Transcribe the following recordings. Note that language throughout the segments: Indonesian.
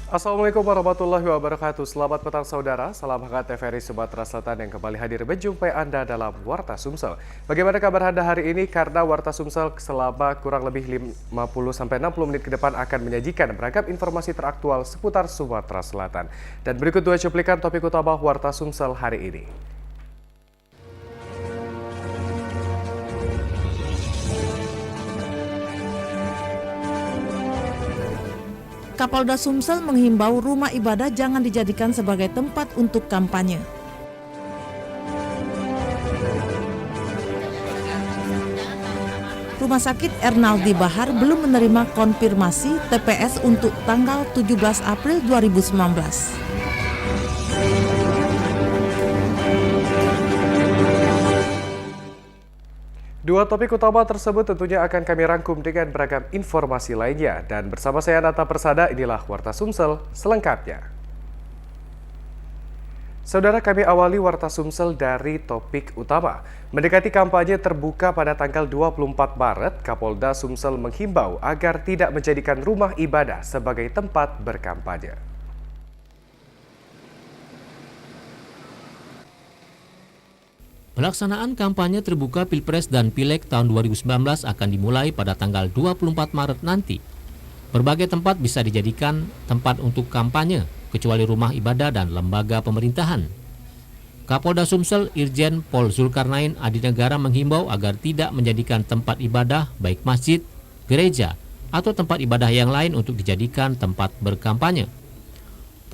Assalamualaikum warahmatullahi wabarakatuh. Selamat petang saudara, salam hangat TVRI Sumatera Selatan yang kembali hadir menjumpai Anda dalam Warta Sumsel. Bagaimana kabar Anda hari ini? Karena Warta Sumsel selama kurang lebih 50-60 menit ke depan akan menyajikan beragam informasi teraktual seputar Sumatera Selatan. Dan berikut dua cuplikan topik utama Warta Sumsel hari ini. Kapolda Sumsel menghimbau rumah ibadah jangan dijadikan sebagai tempat untuk kampanye. Rumah sakit Ernaldi Bahar belum menerima konfirmasi TPS untuk tanggal 17 April 2019. Dua topik utama tersebut tentunya akan kami rangkum dengan beragam informasi lainnya. Dan bersama saya Nata Persada, inilah Warta Sumsel selengkapnya. Saudara, kami awali Warta Sumsel dari topik utama. Mendekati kampanye terbuka pada tanggal 24 Maret, Kapolda Sumsel menghimbau agar tidak menjadikan rumah ibadah sebagai tempat berkampanye. Pelaksanaan kampanye terbuka Pilpres dan Pileg tahun 2019 akan dimulai pada tanggal 24 Maret nanti. Berbagai tempat bisa dijadikan tempat untuk kampanye, kecuali rumah ibadah dan lembaga pemerintahan. Kapolda Sumsel Irjen Pol Zulkarnain Adinegara menghimbau agar tidak menjadikan tempat ibadah baik masjid, gereja, atau tempat ibadah yang lain untuk dijadikan tempat berkampanye.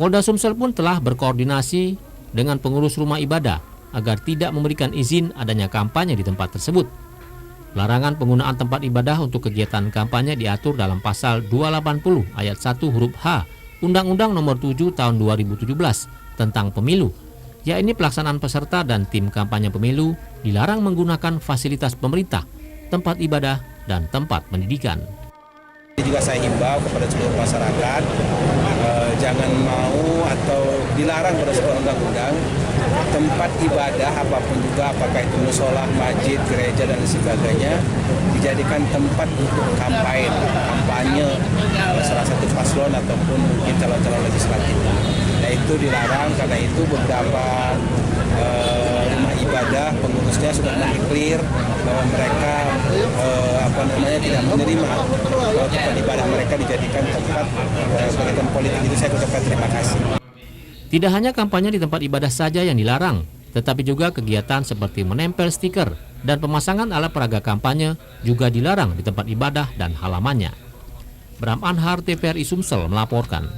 Polda Sumsel pun telah berkoordinasi dengan pengurus rumah ibadah agar tidak memberikan izin adanya kampanye di tempat tersebut. Larangan penggunaan tempat ibadah untuk kegiatan kampanye diatur dalam pasal 280 ayat 1 huruf H Undang-Undang Nomor 7 Tahun 2017 tentang Pemilu, yakni pelaksanaan peserta dan tim kampanye pemilu dilarang menggunakan fasilitas pemerintah, tempat ibadah, dan tempat pendidikan. Juga saya himbau kepada seluruh masyarakat jangan mau atau dilarang berdasarkan undang-undang tempat ibadah apapun juga, apakah itu musola, masjid, gereja dan sebagainya, dijadikan tempat untuk kampanye salah satu paslon ataupun mungkin calon-calon legislatif. Nah, itu dilarang karena itu beberapa rumah ibadah pengurusnya sudah clear bahwa mereka tidak menerima tempat ibadah mereka dijadikan tempat kegiatan politik. Itu saya ucapkan terima kasih. Tidak hanya kampanye di tempat ibadah saja yang dilarang, tetapi juga kegiatan seperti menempel stiker dan pemasangan alat peraga kampanye juga dilarang di tempat ibadah dan halamannya. Bram Anhar, TVRI Sumsel melaporkan.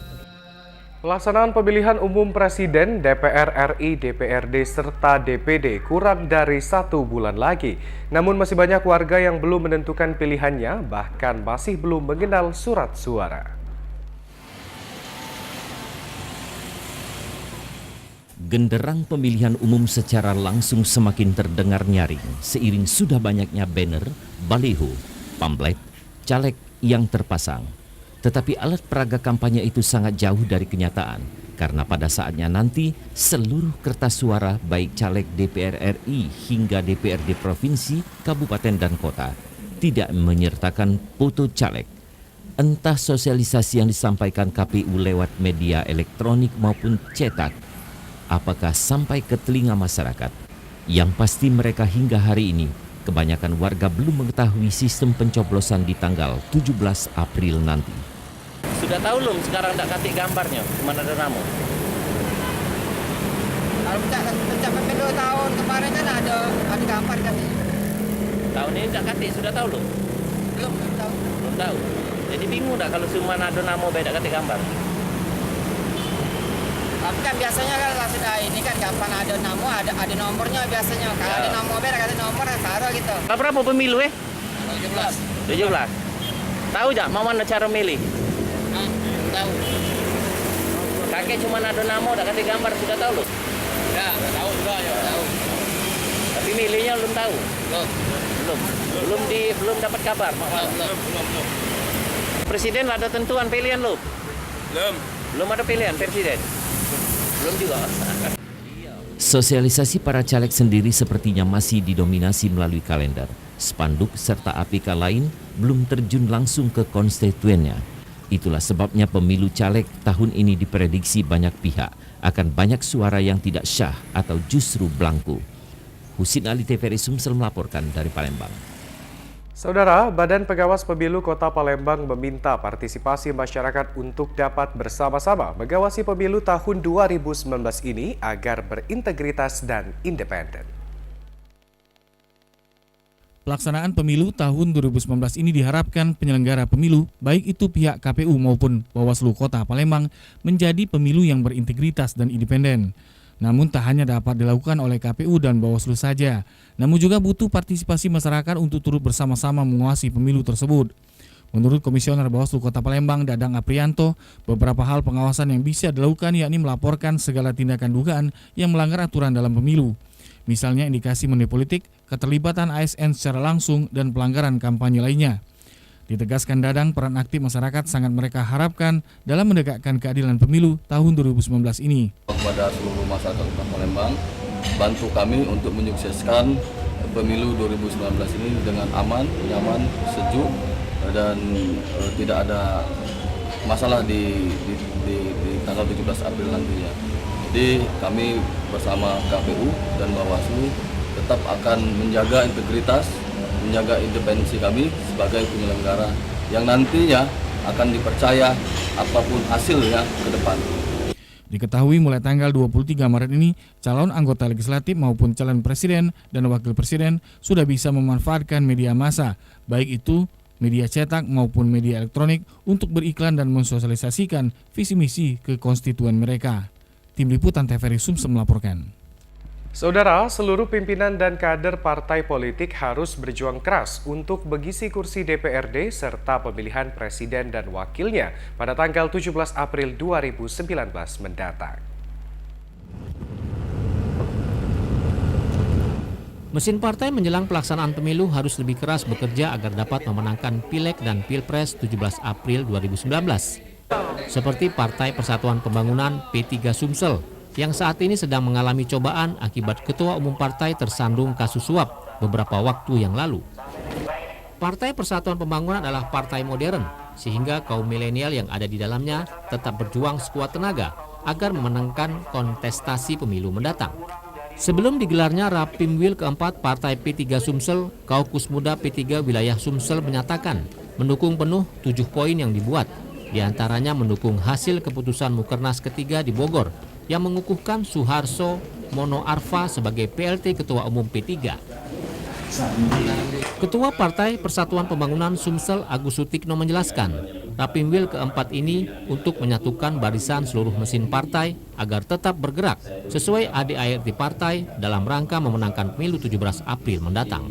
Pelaksanaan pemilihan umum Presiden, DPR RI, DPRD, serta DPD kurang dari 1 bulan lagi. Namun masih banyak warga yang belum menentukan pilihannya, bahkan masih belum mengenal surat suara. Genderang pemilihan umum secara langsung semakin terdengar nyaring seiring sudah banyaknya banner, baliho, pamflet, caleg yang terpasang. Tetapi alat peraga kampanye itu sangat jauh dari kenyataan karena pada saatnya nanti seluruh kertas suara baik caleg DPR RI hingga DPRD provinsi, kabupaten dan kota tidak menyertakan foto caleg. Entah sosialisasi yang disampaikan KPU lewat media elektronik maupun cetak, apakah sampai ke telinga masyarakat? Yang pasti mereka hingga hari ini, kebanyakan warga belum mengetahui sistem pencoblosan di tanggal 17 April nanti. Sudah tahu belum sekarang tak kasih gambarnya, mana ada nama? Kalau mencapai 2 tahun kemarin kan ada gambar kan? Tahun ini tak kasih, sudah tahu belum? Belum tahu. Belum tahu. Jadi bingung tak kalau cuma ada nama beda kasih gambar? Tapi kan biasanya kan sudah ini kan gampang ada nama, ada nomornya biasanya. Kalau ada nama beda kasih nomor taruh gitu. Berapa pemilu 17. 17. Tahu tak mau mana cara milih? Tahu. Kakek cuma ada nama, tak kasih gambar, sudah tahu loh. Ya, nggak tahu juga ya. Tahu. Tapi milihnya belum tahu. Belum dapat kabar. Belum. Presiden ada tentuan pilihan lo? Belum ada pilihan presiden. Belum juga. Sosialisasi para caleg sendiri sepertinya masih didominasi melalui kalender, spanduk serta APK lain belum terjun langsung ke konstituennya. Itulah sebabnya pemilu caleg tahun ini diprediksi banyak pihak akan banyak suara yang tidak syah atau justru belangku. Husin Ali, TVRI Sumsel melaporkan dari Palembang. Saudara, Badan Pengawas Pemilu Kota Palembang meminta partisipasi masyarakat untuk dapat bersama-sama mengawasi pemilu tahun 2019 ini agar berintegritas dan independen. Pelaksanaan pemilu tahun 2019 ini diharapkan penyelenggara pemilu, baik itu pihak KPU maupun Bawaslu Kota Palembang, menjadi pemilu yang berintegritas dan independen. Namun tak hanya dapat dilakukan oleh KPU dan Bawaslu saja, namun juga butuh partisipasi masyarakat untuk turut bersama-sama menguasai pemilu tersebut. Menurut Komisioner Bawaslu Kota Palembang, Dadang Aprianto, beberapa hal pengawasan yang bisa dilakukan yakni melaporkan segala tindakan dugaan yang melanggar aturan dalam pemilu. Misalnya indikasi money politik, keterlibatan ASN secara langsung, dan pelanggaran kampanye lainnya. Ditegaskan Dadang, peran aktif masyarakat sangat mereka harapkan dalam menegakkan keadilan pemilu tahun 2019 ini. Kepada seluruh masyarakat Kota Palembang, bantu kami untuk menyukseskan pemilu 2019 ini dengan aman, nyaman, sejuk, dan tidak ada masalah di tanggal 17 April nantinya. Jadi kami bersama KPU dan Bawaslu tetap akan menjaga integritas, menjaga independensi kami sebagai penyelenggara yang nantinya akan dipercaya apapun hasilnya ke depan. Diketahui mulai tanggal 23 Maret ini, calon anggota legislatif maupun calon presiden dan wakil presiden sudah bisa memanfaatkan media massa, baik itu media cetak maupun media elektronik untuk beriklan dan mensosialisasikan visi misi ke konstituen mereka. Tim Liputan TVRI Sumsel melaporkan. Saudara, seluruh pimpinan dan kader partai politik harus berjuang keras untuk mengisi kursi DPRD serta pemilihan presiden dan wakilnya pada tanggal 17 April 2019 mendatang. Mesin partai menjelang pelaksanaan pemilu harus lebih keras bekerja agar dapat memenangkan Pileg dan Pilpres 17 April 2019. Seperti Partai Persatuan Pembangunan P3 Sumsel yang saat ini sedang mengalami cobaan akibat Ketua Umum Partai tersandung kasus suap beberapa waktu yang lalu. Partai Persatuan Pembangunan adalah partai modern, sehingga kaum milenial yang ada di dalamnya tetap berjuang sekuat tenaga agar memenangkan kontestasi pemilu mendatang. Sebelum digelarnya Rapimwil keempat Partai P3 Sumsel, Kaukus Muda P3 Wilayah Sumsel menyatakan mendukung penuh 7 poin yang dibuat, diantaranya mendukung hasil keputusan Mukernas ketiga di Bogor yang mengukuhkan Suharso Mono Arfa sebagai PLT Ketua Umum P3. Ketua Partai Persatuan Pembangunan Sumsel Agus Sutikno menjelaskan, Rapimwil keempat ini untuk menyatukan barisan seluruh mesin partai agar tetap bergerak sesuai ADART partai dalam rangka memenangkan pemilu 17 April mendatang.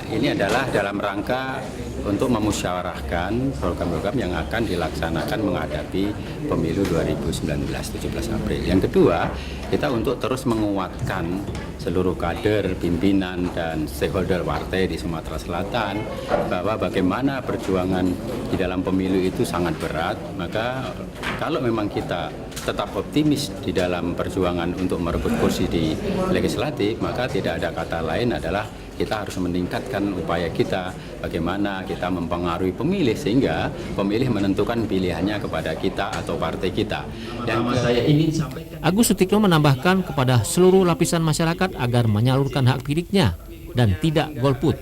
Ini adalah dalam rangka untuk memusyawarahkan program-program yang akan dilaksanakan menghadapi pemilu 2019 17 April. Yang kedua, kita untuk terus menguatkan seluruh kader, pimpinan, dan stakeholder partai di Sumatera Selatan bahwa bagaimana perjuangan di dalam pemilu itu sangat berat. Maka kalau memang kita tetap optimis di dalam perjuangan untuk merebut kursi di legislatif, maka tidak ada kata lain adalah kita harus meningkatkan upaya kita bagaimana kita mempengaruhi pemilih sehingga pemilih menentukan pilihannya kepada kita atau partai kita. Dan saya ingin sampaikan, Agus Sutikno menambahkan kepada seluruh lapisan masyarakat agar menyalurkan hak pilihnya dan tidak golput.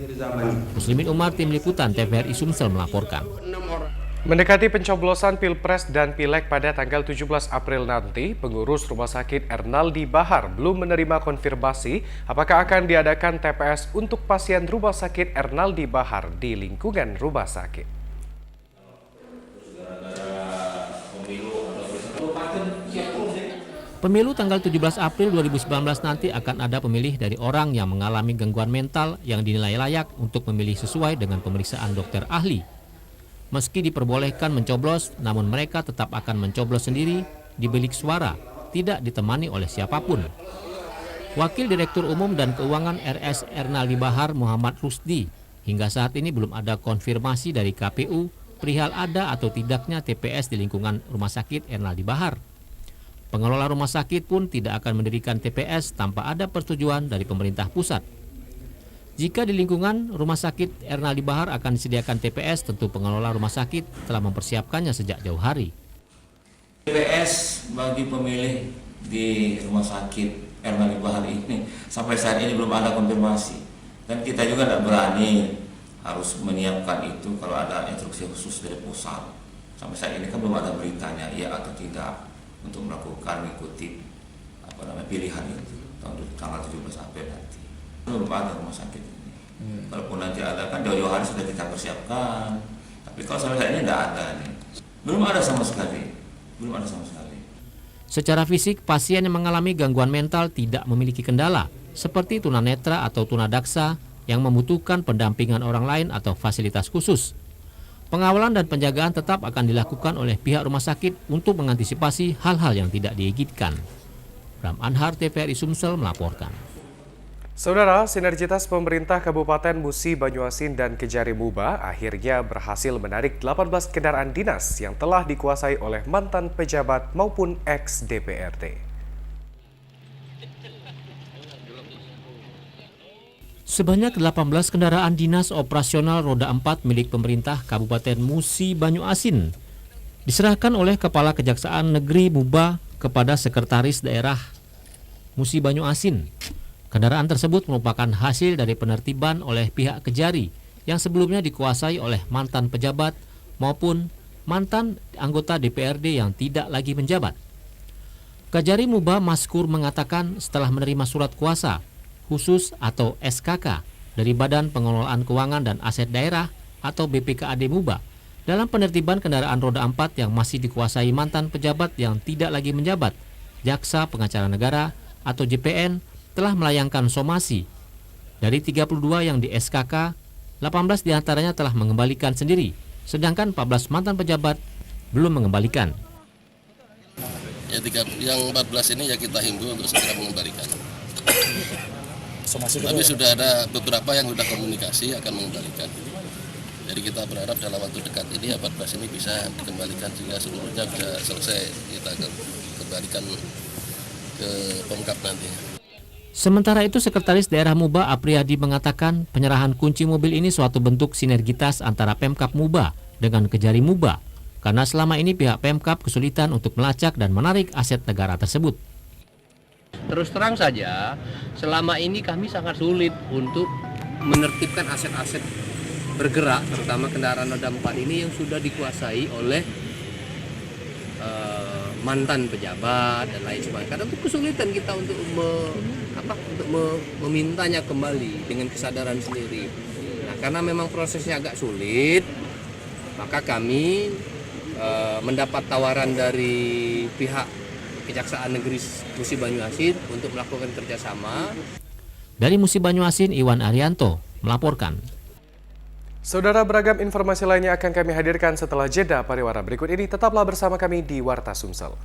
Muslimin Umar, Tim Liputan TVRI Sumsel melaporkan. Mendekati pencoblosan Pilpres dan Pileg pada tanggal 17 April nanti, pengurus Rumah Sakit Ernaldi Bahar belum menerima konfirmasi apakah akan diadakan TPS untuk pasien Rumah Sakit Ernaldi Bahar di lingkungan rumah sakit. Pemilu tanggal 17 April 2019 nanti akan ada pemilih dari orang yang mengalami gangguan mental yang dinilai layak untuk memilih sesuai dengan pemeriksaan dokter ahli. Meski diperbolehkan mencoblos, namun mereka tetap akan mencoblos sendiri di bilik suara, tidak ditemani oleh siapapun. Wakil Direktur Umum dan Keuangan RS Ernaldi Bahar Muhammad Rusdi, hingga saat ini belum ada konfirmasi dari KPU perihal ada atau tidaknya TPS di lingkungan Rumah Sakit Ernaldi Bahar. Pengelola rumah sakit pun tidak akan mendirikan TPS tanpa ada persetujuan dari pemerintah pusat. Jika di lingkungan Rumah Sakit Ernaldi Bahar akan disediakan TPS, tentu pengelola rumah sakit telah mempersiapkannya sejak jauh hari. TPS bagi pemilih di Rumah Sakit Ernaldi Bahar ini sampai saat ini belum ada konfirmasi, dan kita juga tidak berani harus menyiapkan itu kalau ada instruksi khusus dari pusat. Sampai saat ini kan belum ada beritanya iya atau tidak untuk melakukan mengikuti pilihan itu tanggal 17 April nanti. Belum ada rumah sakit ini. Walaupun nanti ada kan jauh-jauh hari sudah kita persiapkan, tapi kalau sampai saat ini tidak ada nih. Belum ada sama sekali. Secara fisik, pasien yang mengalami gangguan mental tidak memiliki kendala, seperti tunanetra atau tunadaksa yang membutuhkan pendampingan orang lain atau fasilitas khusus. Pengawalan dan penjagaan tetap akan dilakukan oleh pihak rumah sakit untuk mengantisipasi hal-hal yang tidak diinginkan. Bram Anhar, TVRI Sumsel melaporkan. Saudara, sinergitas pemerintah Kabupaten Musi Banyuasin dan Kejari Muba akhirnya berhasil menarik 18 kendaraan dinas yang telah dikuasai oleh mantan pejabat maupun ex-DPRD. Sebanyak 18 kendaraan dinas operasional roda 4 milik pemerintah Kabupaten Musi Banyuasin diserahkan oleh Kepala Kejaksaan Negeri Muba kepada Sekretaris Daerah Musi Banyuasin. Kendaraan tersebut merupakan hasil dari penertiban oleh pihak Kejari yang sebelumnya dikuasai oleh mantan pejabat maupun mantan anggota DPRD yang tidak lagi menjabat. Kejari Muba Maskur mengatakan setelah menerima surat kuasa khusus atau SKK dari Badan Pengelolaan Keuangan dan Aset Daerah atau BPKAD Muba dalam penertiban kendaraan roda 4 yang masih dikuasai mantan pejabat yang tidak lagi menjabat, Jaksa Pengacara Negara atau JPN telah melayangkan somasi. Dari 32 yang di SKK, 18 diantaranya telah mengembalikan sendiri, sedangkan 14 mantan pejabat belum mengembalikan. Yang 14 ini ya kita himbau untuk segera mengembalikan. Tapi sudah ada beberapa yang sudah komunikasi akan mengembalikan. Jadi kita berharap dalam waktu dekat ini 14 ini bisa dikembalikan sehingga seluruhnya bisa selesai, kita kembalikan ke Pemkab nantinya. Sementara itu, Sekretaris Daerah Muba Apriyadi mengatakan penyerahan kunci mobil ini suatu bentuk sinergitas antara Pemkab Muba dengan Kejari Muba, karena selama ini pihak Pemkab kesulitan untuk melacak dan menarik aset negara tersebut. Terus terang saja, selama ini kami sangat sulit untuk menertibkan aset-aset bergerak, terutama kendaraan roda 4 ini yang sudah dikuasai oleh mantan pejabat dan lain sebagainya. Karena itu kesulitan kita untuk memintanya kembali dengan kesadaran sendiri. Nah, karena memang prosesnya agak sulit, maka kami mendapat tawaran dari pihak Kejaksaan Negeri Musi Banyuasin untuk melakukan kerjasama. Dari Musi Banyuasin, Iwan Arianto melaporkan. Saudara, beragam informasi lainnya akan kami hadirkan setelah jeda pariwara berikut ini. Tetaplah bersama kami di Warta Sumsel.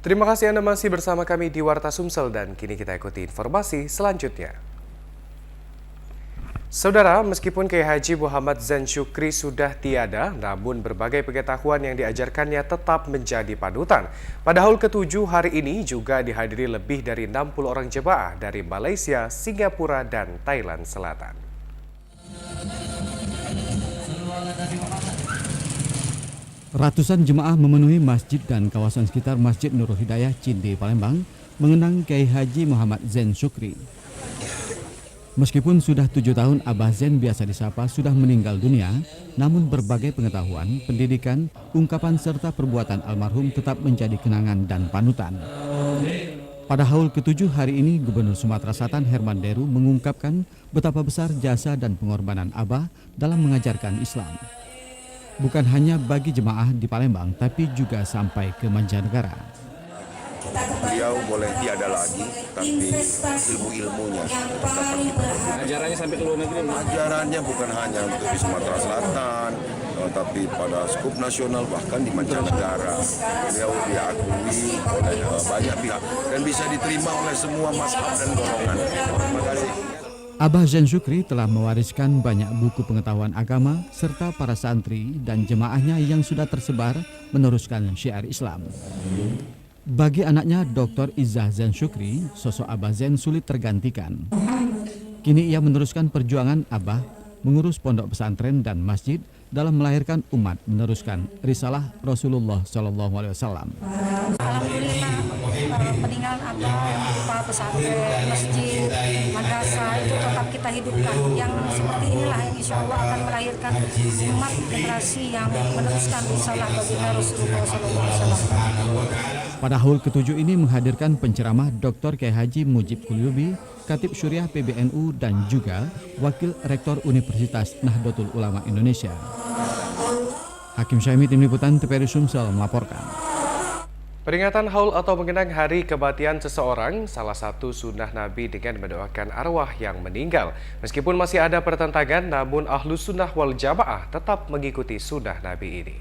Terima kasih Anda masih bersama kami di Warta Sumsel dan kini kita ikuti informasi selanjutnya. Saudara, meskipun Kiai Haji Muhammad Zain Syukri sudah tiada, namun berbagai pengetahuan yang diajarkannya tetap menjadi panutan. Pada haul ke-7 hari ini juga dihadiri lebih dari 60 orang jemaah dari Malaysia, Singapura, dan Thailand Selatan. Ratusan jemaah memenuhi masjid dan kawasan sekitar Masjid Nurul Hidayah Cinde, Palembang, mengenang Kiai Haji Muhammad Zain Syukri. Meskipun sudah 7 tahun Abah Zain biasa disapa sudah meninggal dunia, namun berbagai pengetahuan, pendidikan, ungkapan serta perbuatan almarhum tetap menjadi kenangan dan panutan. Pada haul ke-7 hari ini, Gubernur Sumatera Selatan Herman Deru mengungkapkan betapa besar jasa dan pengorbanan Abah dalam mengajarkan Islam. Bukan hanya bagi jemaah di Palembang, tapi juga sampai ke mancanegara. Beliau boleh tiada lagi, tapi ilmu-ilmunya tetap kita. Ajarannya sampai ke luar negeri? Ajarannya bukan hanya untuk di Sumatera Selatan, tapi pada skup nasional bahkan di mancanegara beliau diakui oleh banyak pihak dan bisa diterima oleh semua mazhab dan golongan. Terima kasih. Abah Zen Syukri telah mewariskan banyak buku pengetahuan agama serta para santri dan jemaahnya yang sudah tersebar meneruskan syiar Islam. Bagi anaknya Dr. Izzah Zen Syukri, sosok Abah Zen sulit tergantikan. Kini ia meneruskan perjuangan Abah mengurus pondok pesantren dan masjid dalam melahirkan umat meneruskan risalah Rasulullah SAW. Alhamdulillah peninggalan Abah berupa pesantren, masjid, madrasah itu tetap kita hidupkan. Yang seperti inilah yang insya Allah akan melahirkan umat generasi yang meneruskan risalah baginda Rasulullah SAW. Pada haul ke-7 ini menghadirkan penceramah Dr. Kiai Haji Mujib Kulyubi, Khatib Syuriah PBNU dan juga Wakil Rektor Universitas Nahdlatul Ulama Indonesia. Hakim Syaimi, Tim Liputan TVRI Sumsel melaporkan. Peringatan haul atau mengenang hari kematian seseorang salah satu sunnah Nabi dengan mendoakan arwah yang meninggal. Meskipun masih ada pertentangan, namun Ahlus Sunnah wal Jamaah tetap mengikuti sunnah Nabi ini.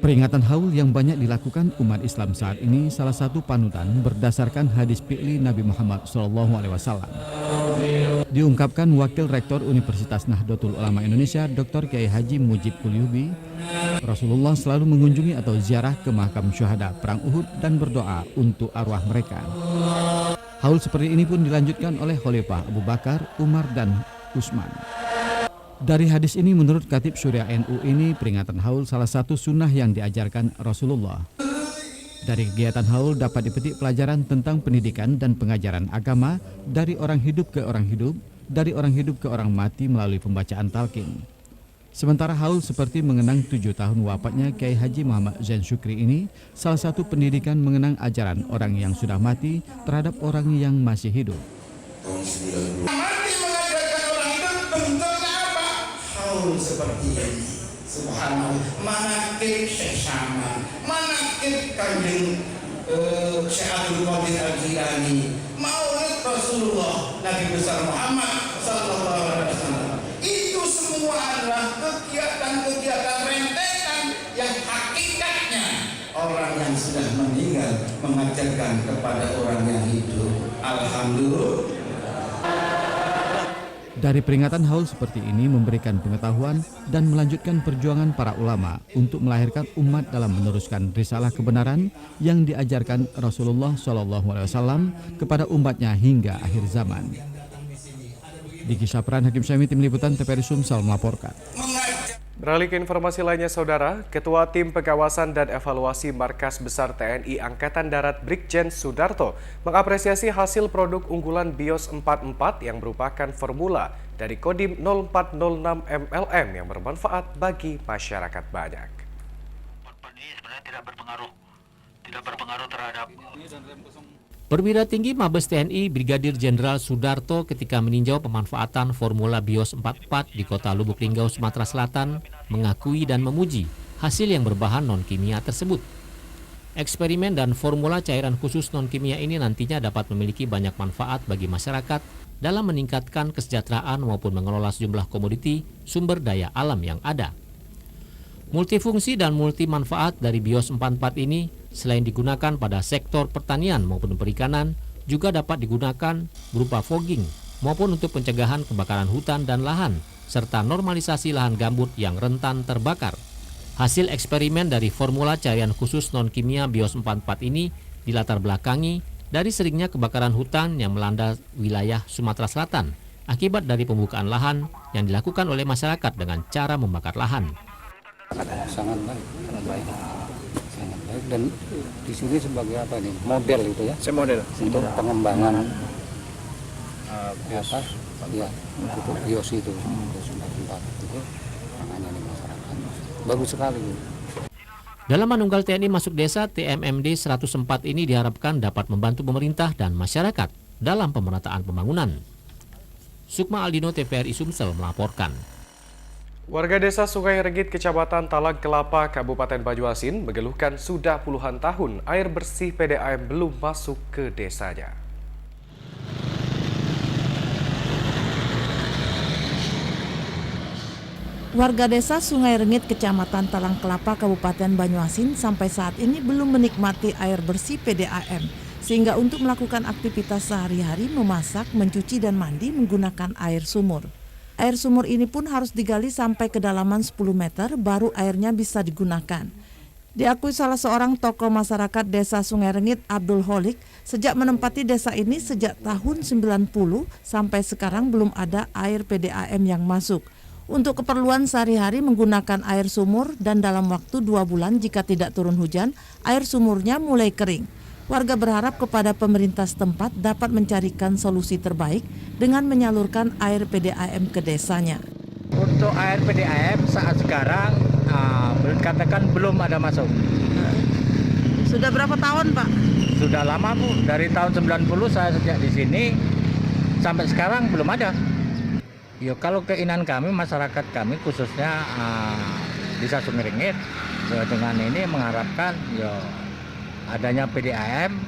Peringatan haul yang banyak dilakukan umat Islam saat ini salah satu panutan berdasarkan hadis fi'li Nabi Muhammad SAW. Diungkapkan Wakil Rektor Universitas Nahdlatul Ulama Indonesia Dr. Kiai Haji Mujib Kulyubi, Rasulullah selalu mengunjungi atau ziarah ke makam syuhada Perang Uhud dan berdoa untuk arwah mereka. Haul seperti ini pun dilanjutkan oleh Khalifah Abu Bakar, Umar dan Utsman. Dari hadis ini menurut Khatib Syuriah NU ini peringatan haul salah satu sunnah yang diajarkan Rasulullah. Dari kegiatan haul dapat dipetik pelajaran tentang pendidikan dan pengajaran agama dari orang hidup ke orang hidup, dari orang hidup ke orang mati melalui pembacaan talqin. Sementara haul seperti mengenang 7 tahun wafatnya Kiai Haji Muhammad Zen Syukri ini salah satu pendidikan mengenang ajaran orang yang sudah mati terhadap orang yang masih hidup. Seperti ini, subhanallah, manakib Syekh Syaman, manakib Kanjeng Syekh Abdul Qadir Al-Jilani, maulid Rasulullah Nabi besar Muhammad sallallahu alaihi wasallam. Itu semua adalah kegiatan-kegiatan rentetan yang hakikatnya orang yang sudah meninggal mengajarkan kepada orang yang hidup. Alhamdulillah. Dari peringatan haul seperti ini memberikan pengetahuan dan melanjutkan perjuangan para ulama untuk melahirkan umat dalam meneruskan risalah kebenaran yang diajarkan Rasulullah SAW kepada umatnya hingga akhir zaman. Diki Sapran, Hakim Syaimi, Tim Liputan TVRI Sumsel melaporkan. Beralih ke informasi lainnya, Saudara, Ketua Tim Pengawasan dan Evaluasi Markas Besar TNI Angkatan Darat Brigjen Sudarto mengapresiasi hasil produk unggulan BIOS 44 yang merupakan formula dari Kodim 0406 MLM yang bermanfaat bagi masyarakat banyak. Ini sebenarnya tidak berpengaruh terhadap Perwira Tinggi Mabes TNI Brigadir Jenderal Sudarto ketika meninjau pemanfaatan formula BIOS 44 di Kota Lubuk Linggau, Sumatera Selatan, mengakui dan memuji hasil yang berbahan non-kimia tersebut. Eksperimen dan formula cairan khusus non-kimia ini nantinya dapat memiliki banyak manfaat bagi masyarakat dalam meningkatkan kesejahteraan maupun mengelola sejumlah komoditi sumber daya alam yang ada. Multifungsi dan multi manfaat dari BIOS 44 ini selain digunakan pada sektor pertanian maupun perikanan, juga dapat digunakan berupa fogging maupun untuk pencegahan kebakaran hutan dan lahan, serta normalisasi lahan gambut yang rentan terbakar. Hasil eksperimen dari formula cairan khusus non-kimia BIOS 44 ini dilatar belakangi dari seringnya kebakaran hutan yang melanda wilayah Sumatera Selatan akibat dari pembukaan lahan yang dilakukan oleh masyarakat dengan cara membakar lahan. Sangat baik. Dan di sini sebagai apa nih, model itu ya? Model untuk pengembangan BIOS. Ya, untuk BIOS itu tempat itu makanya di masyarakat bagus sekali. Dalam Manunggal TNI Masuk Desa TMMD 104 ini diharapkan dapat membantu pemerintah dan masyarakat dalam pemerataan pembangunan. Sukma Aldino, TVRI Sumsel melaporkan. Warga desa Sungai Regit, Kecamatan Talang Kelapa, Kabupaten Banyuasin mengeluhkan sudah puluhan tahun air bersih PDAM belum masuk ke desanya. Warga desa Sungai Rengit, Kecamatan Talang Kelapa, Kabupaten Banyuasin sampai saat ini belum menikmati air bersih PDAM, sehingga untuk melakukan aktivitas sehari-hari memasak, mencuci dan mandi menggunakan air sumur. Air sumur ini pun harus digali sampai kedalaman 10 meter baru airnya bisa digunakan. Diakui salah seorang tokoh masyarakat desa Sungai Rengit, Abdul Holik, sejak menempati desa ini sejak tahun 90 sampai sekarang belum ada air PDAM yang masuk. Untuk keperluan sehari-hari menggunakan air sumur dan dalam waktu 2 bulan jika tidak turun hujan, air sumurnya mulai kering. Warga berharap kepada pemerintah setempat dapat mencarikan solusi terbaik dengan menyalurkan air PDAM ke desanya. Untuk air PDAM saat sekarang katakan belum ada masuk. Sudah berapa tahun, Pak? Sudah lama, Bu. Dari tahun 90 saya sejak di sini sampai sekarang belum ada. Ya, kalau keinginan kami, masyarakat kami khususnya Desa Sungai Rengit dengan ini mengharapkan adanya PDAM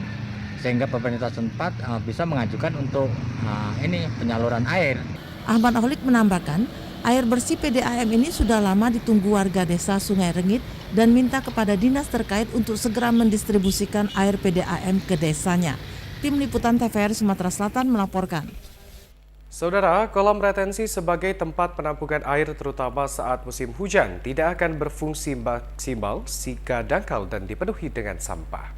sehingga pemerintah setempat bisa mengajukan untuk ini penyaluran air. Ahmad Holik menambahkan, air bersih PDAM ini sudah lama ditunggu warga desa Sungai Rengit dan minta kepada dinas terkait untuk segera mendistribusikan air PDAM ke desanya. Tim Liputan TVRI Sumatera Selatan melaporkan. Saudara, kolam retensi sebagai tempat penampungan air terutama saat musim hujan tidak akan berfungsi maksimal jika dangkal dan dipenuhi dengan sampah.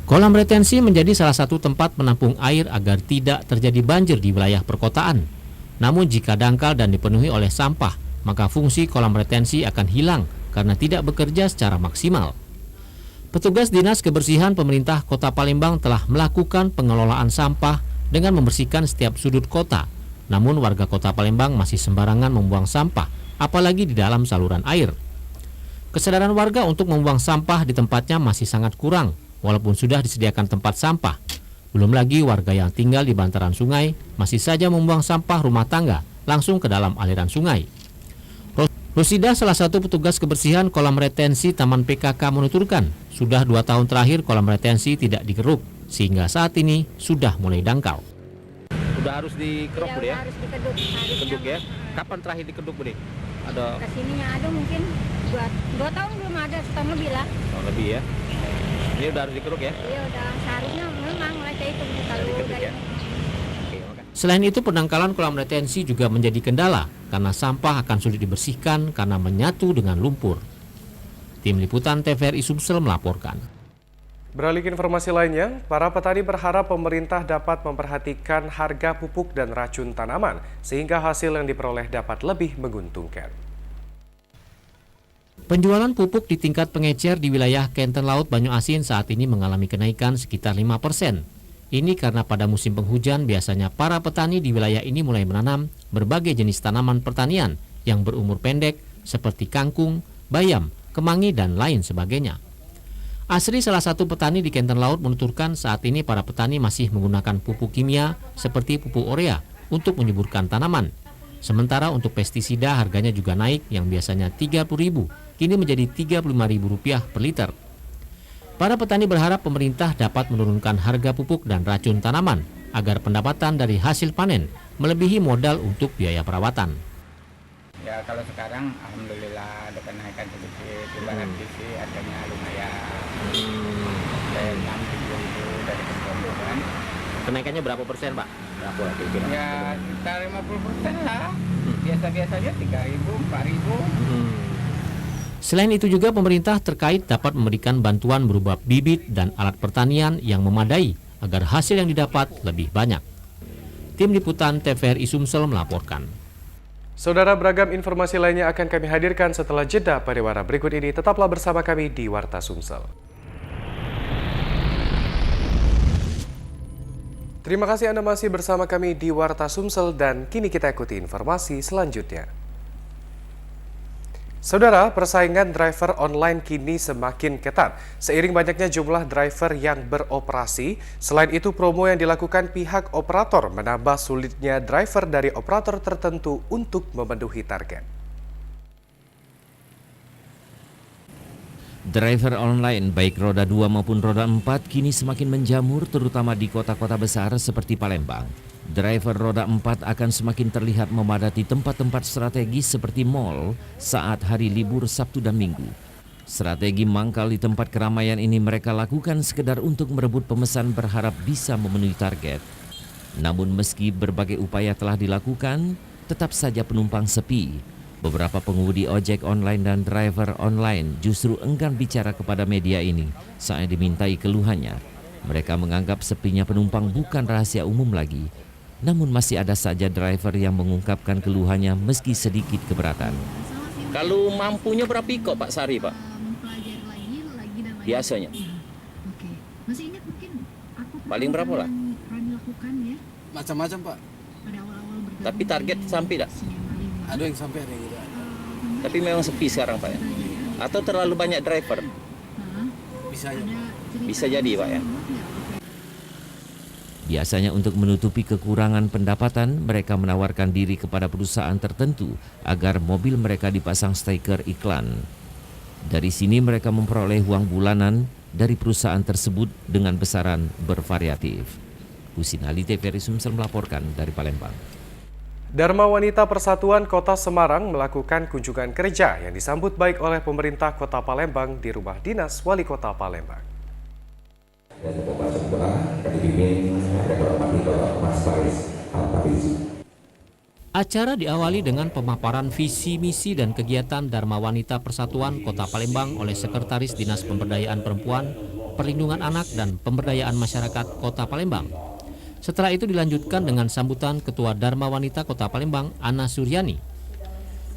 Kolam retensi menjadi salah satu tempat menampung air agar tidak terjadi banjir di wilayah perkotaan. Namun jika dangkal dan dipenuhi oleh sampah, maka fungsi kolam retensi akan hilang karena tidak bekerja secara maksimal. Petugas Dinas Kebersihan Pemerintah Kota Palembang telah melakukan pengelolaan sampah dengan membersihkan setiap sudut kota. Namun warga Kota Palembang masih sembarangan membuang sampah, apalagi di dalam saluran air. Kesadaran warga untuk membuang sampah di tempatnya masih sangat kurang, walaupun sudah disediakan tempat sampah. Belum lagi warga yang tinggal di bantaran sungai masih saja membuang sampah rumah tangga langsung ke dalam aliran sungai. Rusida, salah satu petugas kebersihan kolam retensi Taman PKK, menuturkan sudah 2 tahun terakhir kolam retensi tidak dikeruk, sehingga saat ini sudah mulai dangkal. Sudah harus dikeruk, Bu, ya? Harus dikeduk. Dikeduk, ya? Kapan terakhir dikeduk, Bu? Ada Kesininya ada mungkin 2 tahun belum ada, setahun lebih lah. tahun lebih, ya? Ini udah harus dikeruk, ya? Iya, udah seharusnya memang mereka itu kalau dikeduk, ya? Selain itu, penangkalan kolam retensi juga menjadi kendala karena sampah akan sulit dibersihkan karena menyatu dengan lumpur. Tim Liputan TVRI Sumsel melaporkan. Beralih ke informasi lainnya, para petani berharap pemerintah dapat memperhatikan harga pupuk dan racun tanaman sehingga hasil yang diperoleh dapat lebih menguntungkan. Penjualan pupuk di tingkat pengecer di wilayah Kenten Laut Banyuasin saat ini mengalami kenaikan sekitar 5%. Ini karena pada musim penghujan biasanya para petani di wilayah ini mulai menanam berbagai jenis tanaman pertanian yang berumur pendek seperti kangkung, bayam, kemangi, dan lain sebagainya. Asri, salah satu petani di Kenten Laut, menuturkan saat ini para petani masih menggunakan pupuk kimia seperti pupuk urea untuk menyuburkan tanaman. Sementara untuk pestisida harganya juga naik, yang biasanya Rp30.000 kini menjadi Rp35.000 per liter. Para petani berharap pemerintah dapat menurunkan harga pupuk dan racun tanaman agar pendapatan dari hasil panen melebihi modal untuk biaya perawatan. Ya, kalau sekarang alhamdulillah ada kenaikan sedikit, ibarat sisi harganya lumayan. Dari 6.000 dari kebutuhan. Kenaikannya berapa persen, Pak? Berapa kira-kira? Ya, sekitar 50% lah. Biasa-biasanya 3.000, 4.000. Selain itu juga pemerintah terkait dapat memberikan bantuan berupa bibit dan alat pertanian yang memadai agar hasil yang didapat lebih banyak. Tim Liputan TVRI Sumsel melaporkan. Saudara, beragam informasi lainnya akan kami hadirkan setelah jeda pariwara berikut ini. Tetaplah bersama kami di Warta Sumsel. Terima kasih Anda masih bersama kami di Warta Sumsel dan kini kita ikuti informasi selanjutnya. Saudara, persaingan driver online kini semakin ketat seiring banyaknya jumlah driver yang beroperasi. Selain itu, promo yang dilakukan pihak operator menambah sulitnya driver dari operator tertentu untuk memenuhi target. Driver online baik roda 2 maupun roda 4 kini semakin menjamur terutama di kota-kota besar seperti Palembang. Driver roda 4 akan semakin terlihat memadati tempat-tempat strategis seperti mal saat hari libur Sabtu dan Minggu. Strategi mangkal di tempat keramaian ini mereka lakukan sekedar untuk merebut pemesan berharap bisa memenuhi target. Namun meski berbagai upaya telah dilakukan, tetap saja penumpang sepi. Beberapa pengemudi ojek online dan driver online justru enggan bicara kepada media ini saat dimintai keluhannya. Mereka menganggap sepinya penumpang bukan rahasia umum lagi. Namun masih ada saja driver yang mengungkapkan keluhannya meski sedikit keberatan. Kalau mampunya berapa kok Pak Sari, Pak? Biasanya. Oke. Masih ingat mungkin aku Paling berapa lah? pernah dilakukan ya Macam-macam Pak. pada awal-awal bergabung. Tapi target sampai tak? Ada yang sampai, ada yang tidak. Tapi memang sepi sekarang Pak ya? Atau terlalu banyak driver? Bisa ya Pak. Bisa jadi Pak ya? Biasanya untuk menutupi kekurangan pendapatan, mereka menawarkan diri kepada perusahaan tertentu agar mobil mereka dipasang stiker iklan. Dari sini mereka memperoleh uang bulanan dari perusahaan tersebut dengan besaran bervariatif. Husinali TVRI Sumsel melaporkan dari Palembang. Dharma Wanita Persatuan Kota Semarang melakukan kunjungan kerja yang disambut baik oleh pemerintah Kota Palembang di Rumah Dinas Wali Kota Palembang. Acara diawali dengan pemaparan visi, misi, dan kegiatan Dharma Wanita Persatuan Kota Palembang oleh Sekretaris Dinas Pemberdayaan Perempuan, Perlindungan Anak, dan Pemberdayaan Masyarakat Kota Palembang. Setelah itu dilanjutkan dengan sambutan Ketua Dharma Wanita Kota Palembang, Ana Suryani.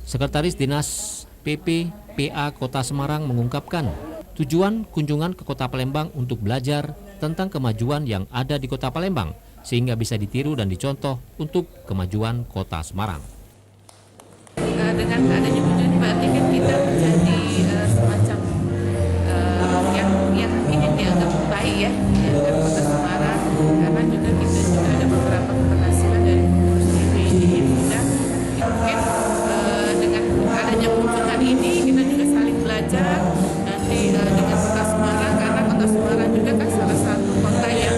Sekretaris Dinas PP PA Kota Semarang mengungkapkan tujuan kunjungan ke Kota Palembang untuk belajar tentang kemajuan yang ada di Kota Palembang sehingga bisa ditiru dan dicontoh untuk kemajuan Kota Semarang. Dengan adanya kunjungan berarti kan kita menjadi semacam yang ingin dianggap baik ya, dianggap Kota Semarang, karena juga kita juga ada beberapa keberhasilan dari pengurus ini. Dan mungkin dengan adanya kunjungan ini kita juga saling belajar nanti dengan Kota Semarang, karena Kota Semarang juga kan salah satu kota yang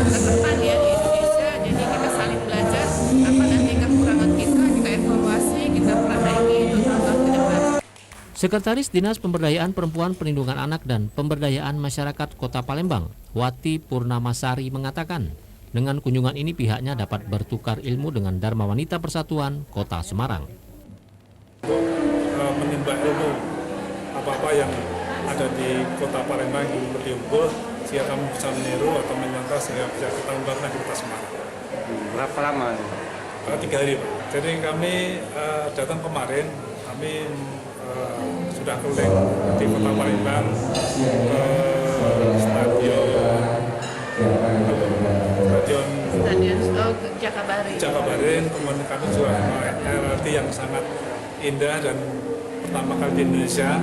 terdepan ya di Indonesia. Jadi kita saling belajar apa nanti kekurangan kita evaluasi, kita perbaiki untuk ke depan. Sekretaris Dinas Pemberdayaan Perempuan, Perlindungan Anak, dan Pemberdayaan Masyarakat Kota Palembang, Wati Purnamasari mengatakan, dengan kunjungan ini pihaknya dapat bertukar ilmu dengan Dharma Wanita Persatuan Kota Semarang. Menimba ilmu apa-apa yang ada di Kota Palembang yang berdiumpul sehingga kami bisa meniru atau menyangka sehingga bisa kita ungkapkan di Kota Semarang. Berapa lama? 3 hari Pak. Jadi kami datang kemarin, kami sudah keliling di Kota Palembang ke stadion Jakabaring, kemudian kami juga LRT yang sangat indah dan pertama kali di Indonesia.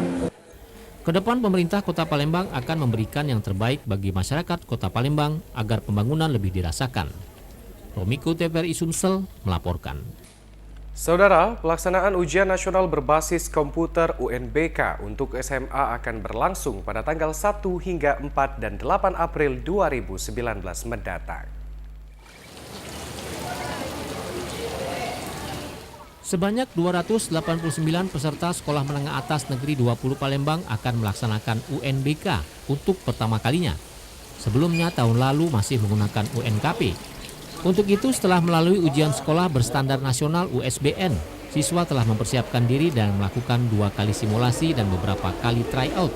Kedepan pemerintah Kota Palembang akan memberikan yang terbaik bagi masyarakat Kota Palembang agar pembangunan lebih dirasakan. Romiko TVRI Sumsel melaporkan. Saudara, pelaksanaan ujian nasional berbasis komputer UNBK untuk SMA akan berlangsung pada tanggal 1 hingga 4 dan 8 April 2019 mendatang. Sebanyak 289 peserta Sekolah Menengah Atas Negeri 20 Palembang akan melaksanakan UNBK untuk pertama kalinya. Sebelumnya tahun lalu masih menggunakan UNKP. Untuk itu, setelah melalui ujian sekolah berstandar nasional USBN, siswa telah mempersiapkan diri dan melakukan 2 kali simulasi dan beberapa kali tryout.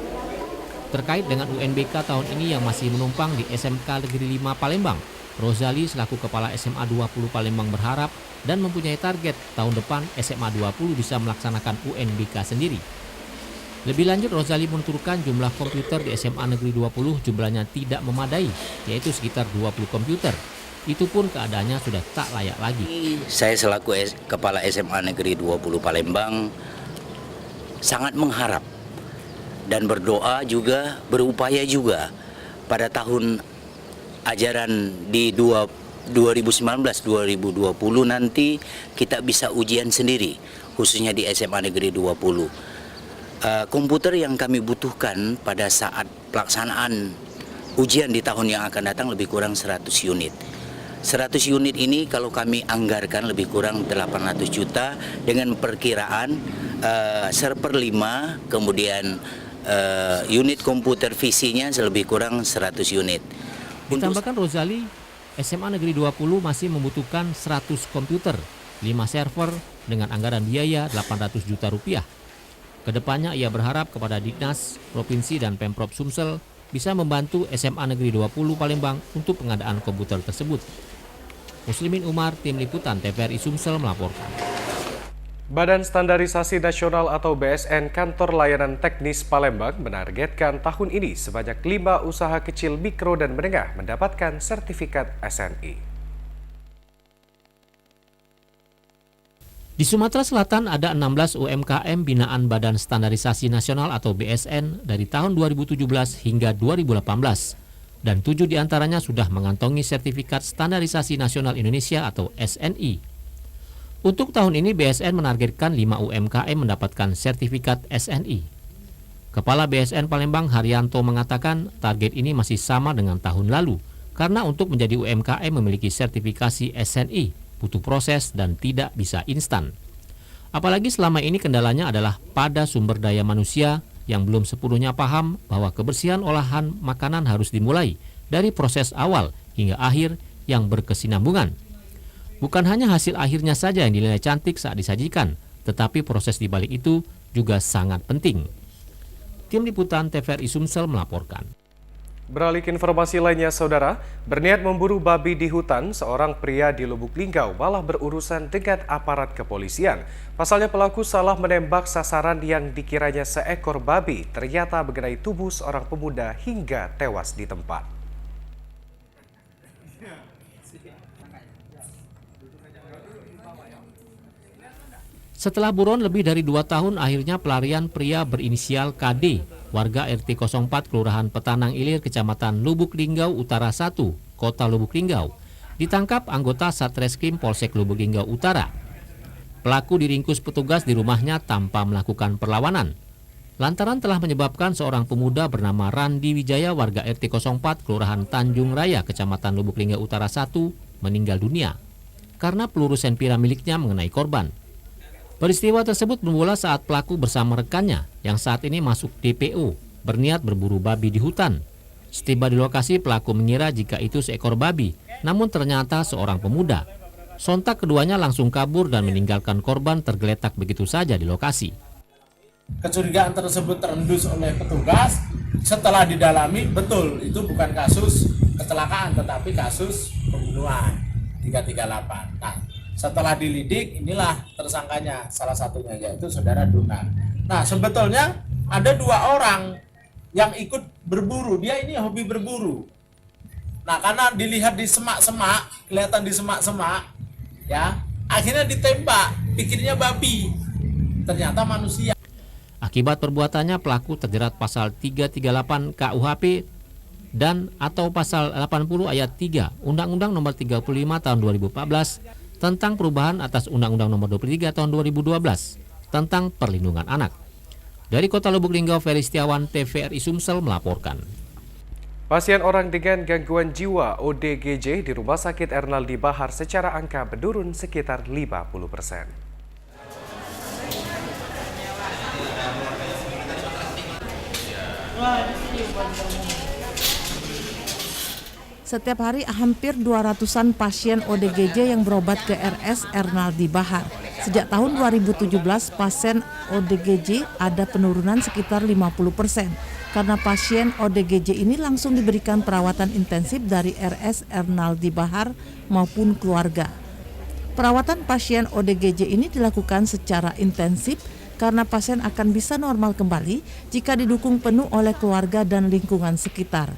Terkait dengan UNBK tahun ini yang masih menumpang di SMK Negeri 5 Palembang, Rozali selaku Kepala SMA 20 Palembang berharap dan mempunyai target tahun depan SMA 20 bisa melaksanakan UNBK sendiri. Lebih lanjut, Rozali menuturkan jumlah komputer di SMA Negeri 20 jumlahnya tidak memadai, yaitu sekitar 20 komputer. Itu pun keadaannya sudah tak layak lagi. Saya selaku Kepala SMA Negeri 20 Palembang sangat mengharap dan berdoa juga, berupaya juga pada tahun ajaran di 2019-2020 nanti kita bisa ujian sendiri, khususnya di SMA Negeri 20. komputer yang kami butuhkan pada saat pelaksanaan ujian di tahun yang akan datang lebih kurang 100 unit. 100 unit ini kalau kami anggarkan lebih kurang 800 juta dengan perkiraan server 5, kemudian unit komputer visinya lebih kurang 100 unit. Ditambahkan Rozali, SMA Negeri 20 masih membutuhkan 100 komputer, 5 server dengan anggaran biaya 800 juta rupiah. Kedepannya ia berharap kepada Dinas, Provinsi dan Pemprov Sumsel bisa membantu SMA Negeri 20 Palembang untuk pengadaan komputer tersebut. Muslimin Umar, Tim Liputan TVRI Sumsel melaporkan. Badan Standarisasi Nasional atau BSN Kantor Layanan Teknis Palembang menargetkan tahun ini sebanyak 5 usaha kecil, mikro, dan menengah mendapatkan sertifikat SNI. Di Sumatera Selatan ada 16 UMKM binaan Badan Standarisasi Nasional atau BSN dari tahun 2017 hingga 2018 dan 7 diantaranya sudah mengantongi sertifikat Standarisasi Nasional Indonesia atau SNI. Untuk tahun ini BSN menargetkan 5 UMKM mendapatkan sertifikat SNI. Kepala BSN Palembang Haryanto mengatakan target ini masih sama dengan tahun lalu karena untuk menjadi UMKM memiliki sertifikasi SNI butuh proses dan tidak bisa instan. Apalagi selama ini kendalanya adalah pada sumber daya manusia yang belum sepenuhnya paham bahwa kebersihan olahan makanan harus dimulai dari proses awal hingga akhir yang berkesinambungan. Bukan hanya hasil akhirnya saja yang dinilai cantik saat disajikan, tetapi proses di balik itu juga sangat penting. Tim Liputan TVRI Sumsel melaporkan. Beralih ke informasi lainnya, saudara, berniat memburu babi di hutan, seorang pria di Lubuk Linggau malah berurusan dengan aparat kepolisian. Pasalnya pelaku salah menembak sasaran yang dikiranya seekor babi, ternyata mengenai tubuh seorang pemuda hingga tewas di tempat. Setelah buron lebih dari 2 tahun, akhirnya pelarian pria berinisial KD, warga RT 04 Kelurahan Petanang Ilir, Kecamatan Lubuk Linggau Utara 1, Kota Lubuk Linggau, ditangkap anggota Satreskrim Polsek Lubuk Linggau Utara. Pelaku diringkus petugas di rumahnya tanpa melakukan perlawanan, lantaran telah menyebabkan seorang pemuda bernama Randi Wijaya, warga RT 04 Kelurahan Tanjung Raya, Kecamatan Lubuk Linggau Utara 1, meninggal dunia karena peluru senpira miliknya mengenai korban. Peristiwa tersebut bermula saat pelaku bersama rekannya yang saat ini masuk DPO berniat berburu babi di hutan. Setiba di lokasi, pelaku mengira jika itu seekor babi, namun ternyata seorang pemuda. Sontak keduanya langsung kabur dan meninggalkan korban tergeletak begitu saja di lokasi. Kecurigaan tersebut terendus oleh petugas. Setelah didalami, betul itu bukan kasus kecelakaan tetapi kasus pembunuhan 338. Nah, setelah dilidik, inilah tersangkanya, salah satunya yaitu saudara Duna. Nah, sebetulnya ada 2 orang yang ikut berburu. Dia ini hobi berburu. Nah, karena dilihat di semak-semak, kelihatan di semak-semak, ya, akhirnya ditembak, pikirnya babi, ternyata manusia. Akibat perbuatannya, pelaku terjerat pasal 338 KUHP dan atau pasal 80 ayat 3 Undang-Undang Nomor 35 Tahun 2014 tentang perubahan atas Undang-Undang Nomor 23 Tahun 2012 tentang perlindungan anak. Dari Kota Lubuk Linggau, Ferry Setiawan, TVRI Sumsel melaporkan. Pasien orang dengan gangguan jiwa ODGJ di Rumah Sakit Ernaldi Bahar secara angka menurun sekitar 50%. Setiap hari hampir 200-an pasien ODGJ yang berobat ke RS Ernaldi Bahar. Sejak tahun 2017, pasien ODGJ ada penurunan sekitar 50% karena pasien ODGJ ini langsung diberikan perawatan intensif dari RS Ernaldi Bahar maupun keluarga. Perawatan pasien ODGJ ini dilakukan secara intensif karena pasien akan bisa normal kembali jika didukung penuh oleh keluarga dan lingkungan sekitar.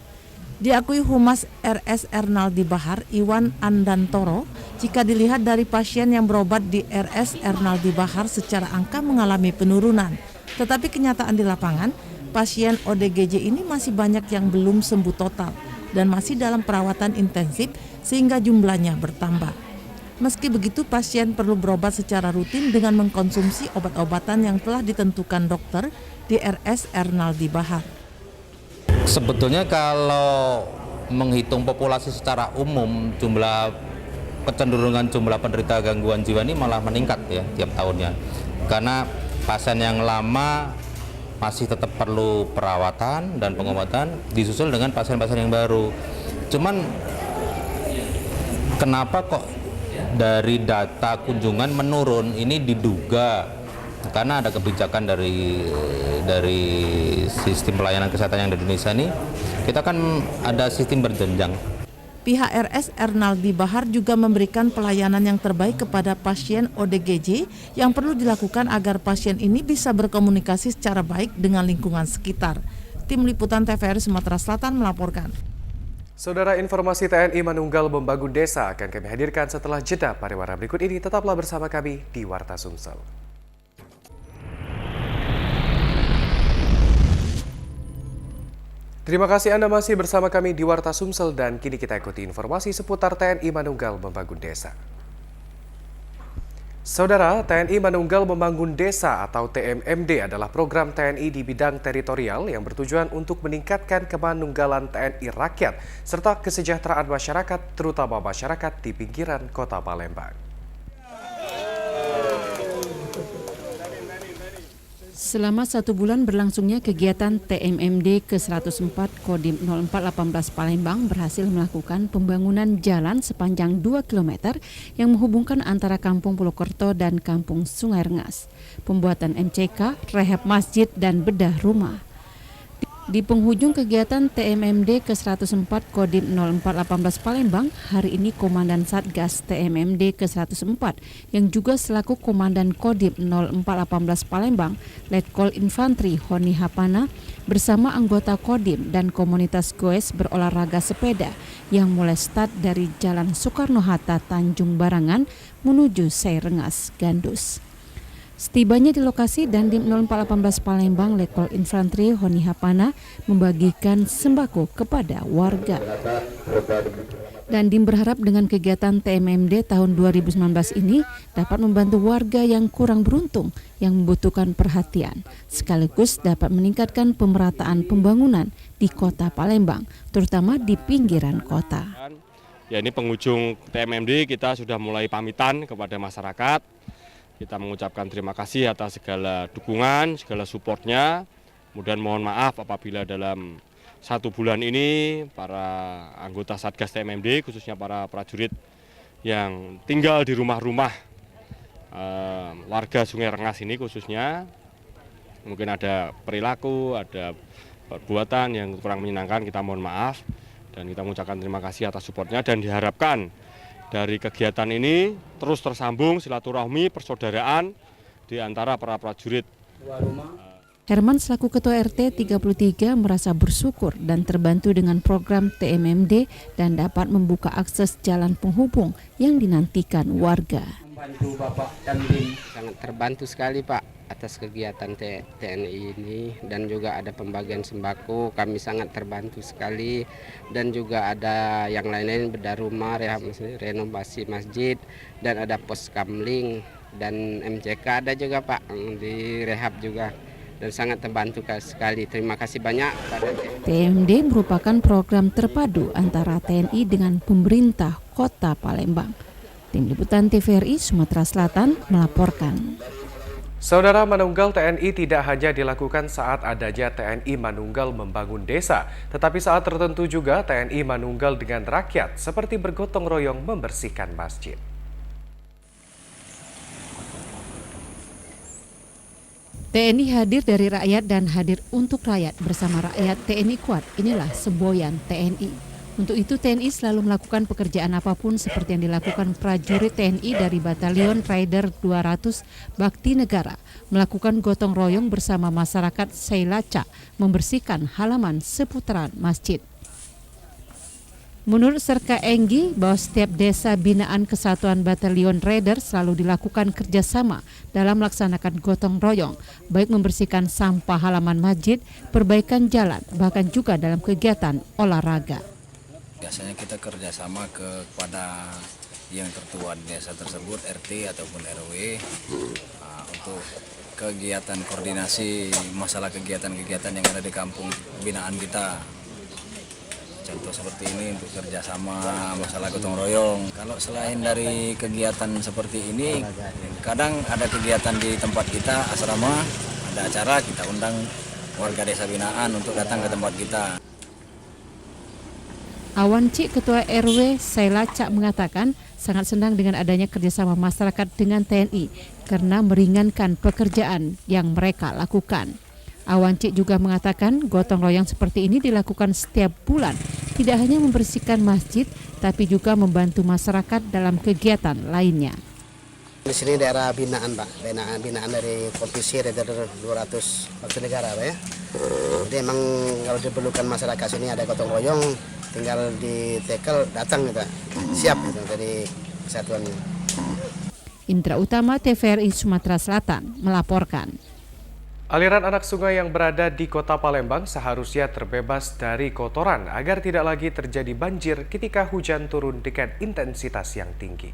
Diakui Humas RS Ernaldi Bahar, Iwan Andantoro, jika dilihat dari pasien yang berobat di RS Ernaldi Bahar secara angka mengalami penurunan. Tetapi kenyataan di lapangan, pasien ODGJ ini masih banyak yang belum sembuh total dan masih dalam perawatan intensif sehingga jumlahnya bertambah. Meski begitu, pasien perlu berobat secara rutin dengan mengkonsumsi obat-obatan yang telah ditentukan dokter di RS Ernaldi Bahar. Sebetulnya kalau menghitung populasi secara umum, kecenderungan jumlah penderita gangguan jiwa ini malah meningkat ya tiap tahunnya. Karena pasien yang lama masih tetap perlu perawatan dan pengobatan, disusul dengan pasien-pasien yang baru. Cuman kenapa kok dari data kunjungan menurun? Ini diduga karena ada kebijakan dari sistem pelayanan kesehatan yang di Indonesia ini, kita kan ada sistem berjenjang. Pihak RS Ernaldi Bahar juga memberikan pelayanan yang terbaik kepada pasien ODGJ yang perlu dilakukan agar pasien ini bisa berkomunikasi secara baik dengan lingkungan sekitar. Tim Liputan TVRI Sumatera Selatan melaporkan. Saudara, informasi TNI Manunggal membangun desa akan kami hadirkan setelah jeda pariwara berikut ini. Tetaplah bersama kami di Warta Sumsel. Terima kasih Anda masih bersama kami di Warta Sumsel dan kini kita ikuti informasi seputar TNI Manunggal membangun desa. Saudara, TNI Manunggal Membangun Desa atau TMMD adalah program TNI di bidang teritorial yang bertujuan untuk meningkatkan kemanunggalan TNI rakyat serta kesejahteraan masyarakat, terutama masyarakat di pinggiran Kota Palembang. Selama 1 bulan berlangsungnya kegiatan TMMD ke-104 Kodim 0418 Palembang berhasil melakukan pembangunan jalan sepanjang 2 km yang menghubungkan antara Kampung Purwokerto dan Kampung Sungai Rengas, pembuatan MCK, rehab masjid, dan bedah rumah. Di penghujung kegiatan TMMD ke-104 Kodim 0418 Palembang, hari ini Komandan Satgas TMMD ke-104 yang juga selaku Komandan Kodim 0418 Palembang, Letkol Infantri Honi Hapana bersama anggota Kodim dan komunitas goes berolahraga sepeda yang mulai start dari Jalan Soekarno-Hatta Tanjung Barangan menuju Seirengas Gandus. Setibanya di lokasi, Dandim 0418 Palembang Letkol Infantri Honi Hapana membagikan sembako kepada warga. Dandim berharap dengan kegiatan TMMD tahun 2019 ini dapat membantu warga yang kurang beruntung yang membutuhkan perhatian, sekaligus dapat meningkatkan pemerataan pembangunan di Kota Palembang, terutama di pinggiran kota. Ya, ini penghujung TMMD, kita sudah mulai pamitan kepada masyarakat. Kita mengucapkan terima kasih atas segala dukungan, segala supportnya. Kemudian mohon maaf apabila dalam 1 bulan ini para anggota Satgas TMMD, khususnya para prajurit yang tinggal di rumah-rumah warga Sungai Rengas ini khususnya, mungkin ada perilaku, ada perbuatan yang kurang menyenangkan, kita mohon maaf. Dan kita mengucapkan terima kasih atas supportnya dan diharapkan dari kegiatan ini terus tersambung silaturahmi persaudaraan di antara para prajurit. Herman selaku Ketua RT 33 merasa bersyukur dan terbantu dengan program TMMD dan dapat membuka akses jalan penghubung yang dinantikan warga. Membantu Bapak Dandim, sangat terbantu sekali Pak atas kegiatan TNI ini, dan juga ada pembagian sembako, kami sangat terbantu sekali, dan juga ada yang lain-lain, bedah rumah, renovasi masjid, dan ada pos kamling dan MCK ada juga Pak di rehab juga, dan sangat terbantu sekali. Terima kasih banyak pada TMMD merupakan program terpadu antara TNI dengan pemerintah Kota Palembang. Tim Liputan TVRI Sumatera Selatan melaporkan. Saudara, Manunggal TNI tidak hanya dilakukan saat adanya TNI Manunggal membangun desa, tetapi saat tertentu juga TNI Manunggal dengan rakyat, seperti bergotong royong membersihkan masjid. TNI hadir dari rakyat dan hadir untuk rakyat. Bersama rakyat, TNI kuat. Inilah semboyan TNI. Untuk itu TNI selalu melakukan pekerjaan apapun seperti yang dilakukan prajurit TNI dari Batalion Raider 200 Bakti Negara, melakukan gotong royong bersama masyarakat Seilaca membersihkan halaman seputaran masjid. Menurut Serka Enggi, bahwa setiap desa binaan Kesatuan Batalion Raider selalu dilakukan kerjasama dalam melaksanakan gotong royong, baik membersihkan sampah halaman masjid, perbaikan jalan, bahkan juga dalam kegiatan olahraga. Biasanya kita kerjasama kepada yang tertua di desa tersebut, RT ataupun RW, untuk kegiatan koordinasi masalah kegiatan-kegiatan yang ada di kampung binaan kita. Contoh seperti ini untuk kerjasama masalah gotong royong. Kalau selain dari kegiatan seperti ini, kadang ada kegiatan di tempat kita, asrama, ada acara, kita undang warga desa binaan untuk datang ke tempat kita. Awan Cik, Ketua RW Saila Cak mengatakan sangat senang dengan adanya kerjasama masyarakat dengan TNI karena meringankan pekerjaan yang mereka lakukan. Awan Cik juga mengatakan gotong royong seperti ini dilakukan setiap bulan, tidak hanya membersihkan masjid, tapi juga membantu masyarakat dalam kegiatan lainnya. Di sini daerah binaan, Pak, binaan dari Provinsi dari 200 waktu negara, Pak ya. Jadi emang kalau diperlukan masyarakat sini ada gotong royong, tinggal di tackle datang kita siap gitu, dari kesatuan. Indra Utama, TVRI Sumatera Selatan melaporkan. Aliran anak sungai yang berada di Kota Palembang seharusnya terbebas dari kotoran agar tidak lagi terjadi banjir ketika hujan turun dengan intensitas yang tinggi.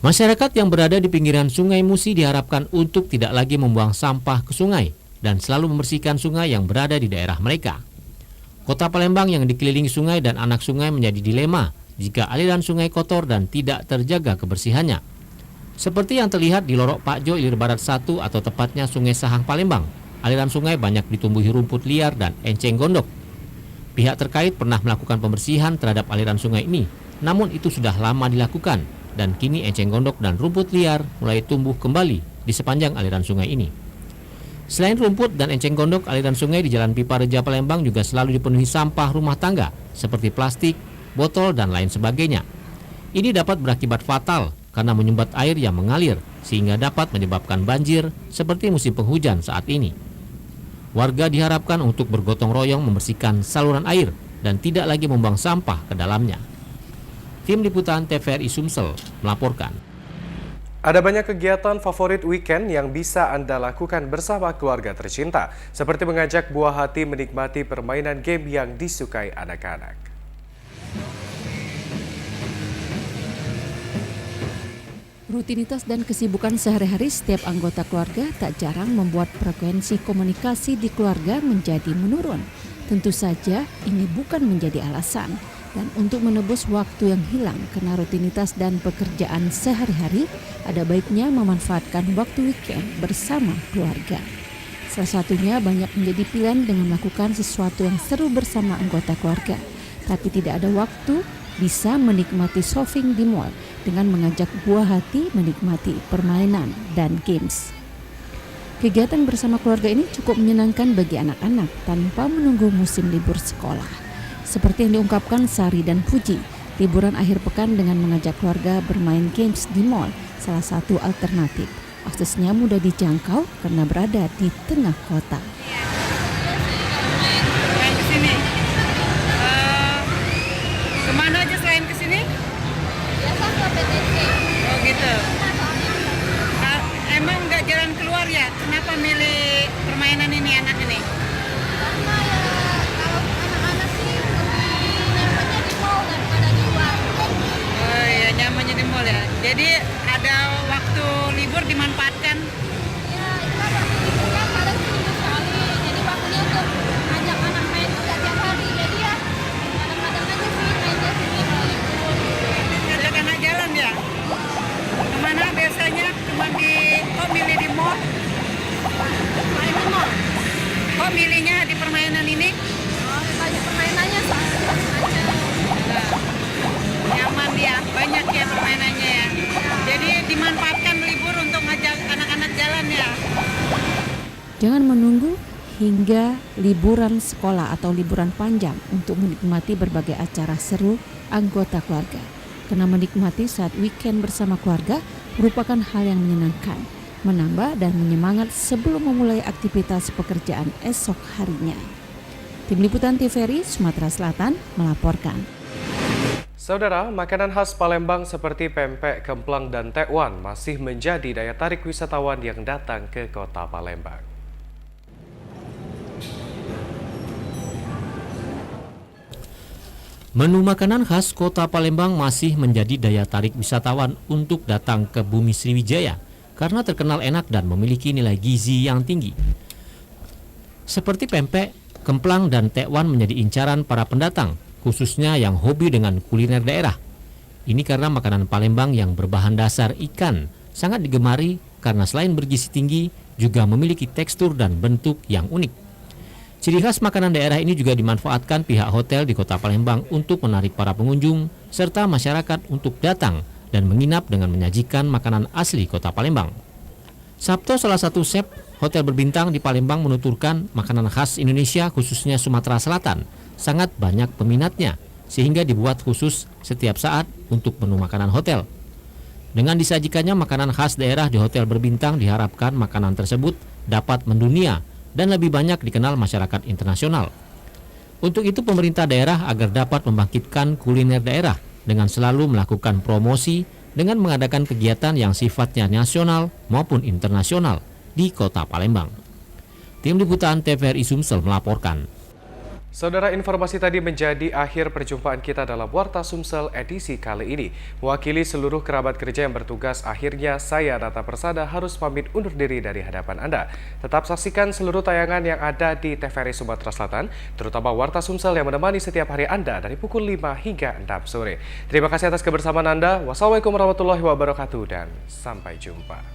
Masyarakat yang berada di pinggiran Sungai Musi diharapkan untuk tidak lagi membuang sampah ke sungai dan selalu membersihkan sungai yang berada di daerah mereka. Kota Palembang yang dikelilingi sungai dan anak sungai menjadi dilema jika aliran sungai kotor dan tidak terjaga kebersihannya. Seperti yang terlihat di Lorok Pakjo Ilir Barat 1 atau tepatnya Sungai Sahang Palembang, aliran sungai banyak ditumbuhi rumput liar dan enceng gondok. Pihak terkait pernah melakukan pembersihan terhadap aliran sungai ini, namun itu sudah lama dilakukan dan kini enceng gondok dan rumput liar mulai tumbuh kembali di sepanjang aliran sungai ini. Selain rumput dan enceng gondok, aliran sungai di Jalan Pipa Reja Palembang juga selalu dipenuhi sampah rumah tangga seperti plastik, botol, dan lain sebagainya. Ini dapat berakibat fatal karena menyumbat air yang mengalir sehingga dapat menyebabkan banjir seperti musim penghujan saat ini. Warga diharapkan untuk bergotong royong membersihkan saluran air dan tidak lagi membuang sampah ke dalamnya. Tim Liputan TVRI Sumsel melaporkan. Ada banyak kegiatan favorit weekend yang bisa Anda lakukan bersama keluarga tercinta, seperti mengajak buah hati menikmati permainan game yang disukai anak-anak. Rutinitas dan kesibukan sehari-hari setiap anggota keluarga tak jarang membuat frekuensi komunikasi di keluarga menjadi menurun. Tentu saja ini bukan menjadi alasan. Dan untuk menebus waktu yang hilang karena rutinitas dan pekerjaan sehari-hari, ada baiknya memanfaatkan waktu weekend bersama keluarga. Salah satunya banyak menjadi pilihan dengan melakukan sesuatu yang seru bersama anggota keluarga. Tapi tidak ada waktu, bisa menikmati shopping di mall dengan mengajak buah hati menikmati permainan dan games. Kegiatan bersama keluarga ini cukup menyenangkan bagi anak-anak tanpa menunggu musim libur sekolah. Seperti yang diungkapkan Sari dan Puji, liburan akhir pekan dengan mengajak keluarga bermain games di mall salah satu alternatif. Aksesnya mudah dijangkau karena berada di tengah kota. Selain kesini, kemana aja selain kesini? Biasa ke PTC. Oh gitu. Emang nggak jalan keluar ya? Kenapa milih permainan ini anak ini? Karena ya kalau anak-anak sih nyamannya di mall daripada di luar. Oh iya, nyamannya di mall ya. Jadi ada waktu libur dimanfaatkan. Ya itu kan waktu liburnya paling seminggu sekali. Jadi waktunya untuk ngajak anak main juga tiap hari. Jadi ya kadang-kadang aja sih mainnya sini kalau libur. Ngajak anak jalan ya? Kemana biasanya? Cuma kok milih di mall? Main di mall. Kok milihnya di permainan ini? Oh, banyak permainannya soalnya macam-macam. Nyaman ya, banyak ya permainannya ya. Jadi dimanfaatkan libur untuk ngajak anak-anak jalan ya. Jangan menunggu hingga liburan sekolah atau liburan panjang untuk menikmati berbagai acara seru anggota keluarga. Karena menikmati saat weekend bersama keluarga merupakan hal yang menyenangkan, menambah dan menyemangat sebelum memulai aktivitas pekerjaan esok harinya. Tim Liputan TVRI Sumatera Selatan melaporkan. Saudara, makanan khas Palembang seperti pempek, kemplang, dan tekwan masih menjadi daya tarik wisatawan yang datang ke kota Palembang. Menu makanan khas Kota Palembang masih menjadi daya tarik wisatawan untuk datang ke Bumi Sriwijaya karena terkenal enak dan memiliki nilai gizi yang tinggi. Seperti pempek, kemplang, dan tekwan menjadi incaran para pendatang, khususnya yang hobi dengan kuliner daerah. Ini karena makanan Palembang yang berbahan dasar ikan sangat digemari karena selain bergizi tinggi, juga memiliki tekstur dan bentuk yang unik. Ciri khas makanan daerah ini juga dimanfaatkan pihak hotel di Kota Palembang untuk menarik para pengunjung serta masyarakat untuk datang dan menginap dengan menyajikan makanan asli Kota Palembang. Sabto, salah satu chef hotel berbintang di Palembang, menuturkan makanan khas Indonesia khususnya Sumatera Selatan sangat banyak peminatnya sehingga dibuat khusus setiap saat untuk menu makanan hotel. Dengan disajikannya makanan khas daerah di hotel berbintang, diharapkan makanan tersebut dapat mendunia dan lebih banyak dikenal masyarakat internasional. Untuk itu pemerintah daerah agar dapat membangkitkan kuliner daerah dengan selalu melakukan promosi dengan mengadakan kegiatan yang sifatnya nasional maupun internasional di Kota Palembang. Tim Liputan TVRI Sumsel melaporkan. Saudara, informasi tadi menjadi akhir perjumpaan kita dalam Warta Sumsel edisi kali ini. Mewakili seluruh kerabat kerja yang bertugas, akhirnya saya, Nata Persada, harus pamit undur diri dari hadapan Anda. Tetap saksikan seluruh tayangan yang ada di TVRI Sumatera Selatan, terutama Warta Sumsel yang menemani setiap hari Anda dari pukul 5 hingga 6 sore. Terima kasih atas kebersamaan Anda. Wassalamualaikum warahmatullahi wabarakatuh dan sampai jumpa.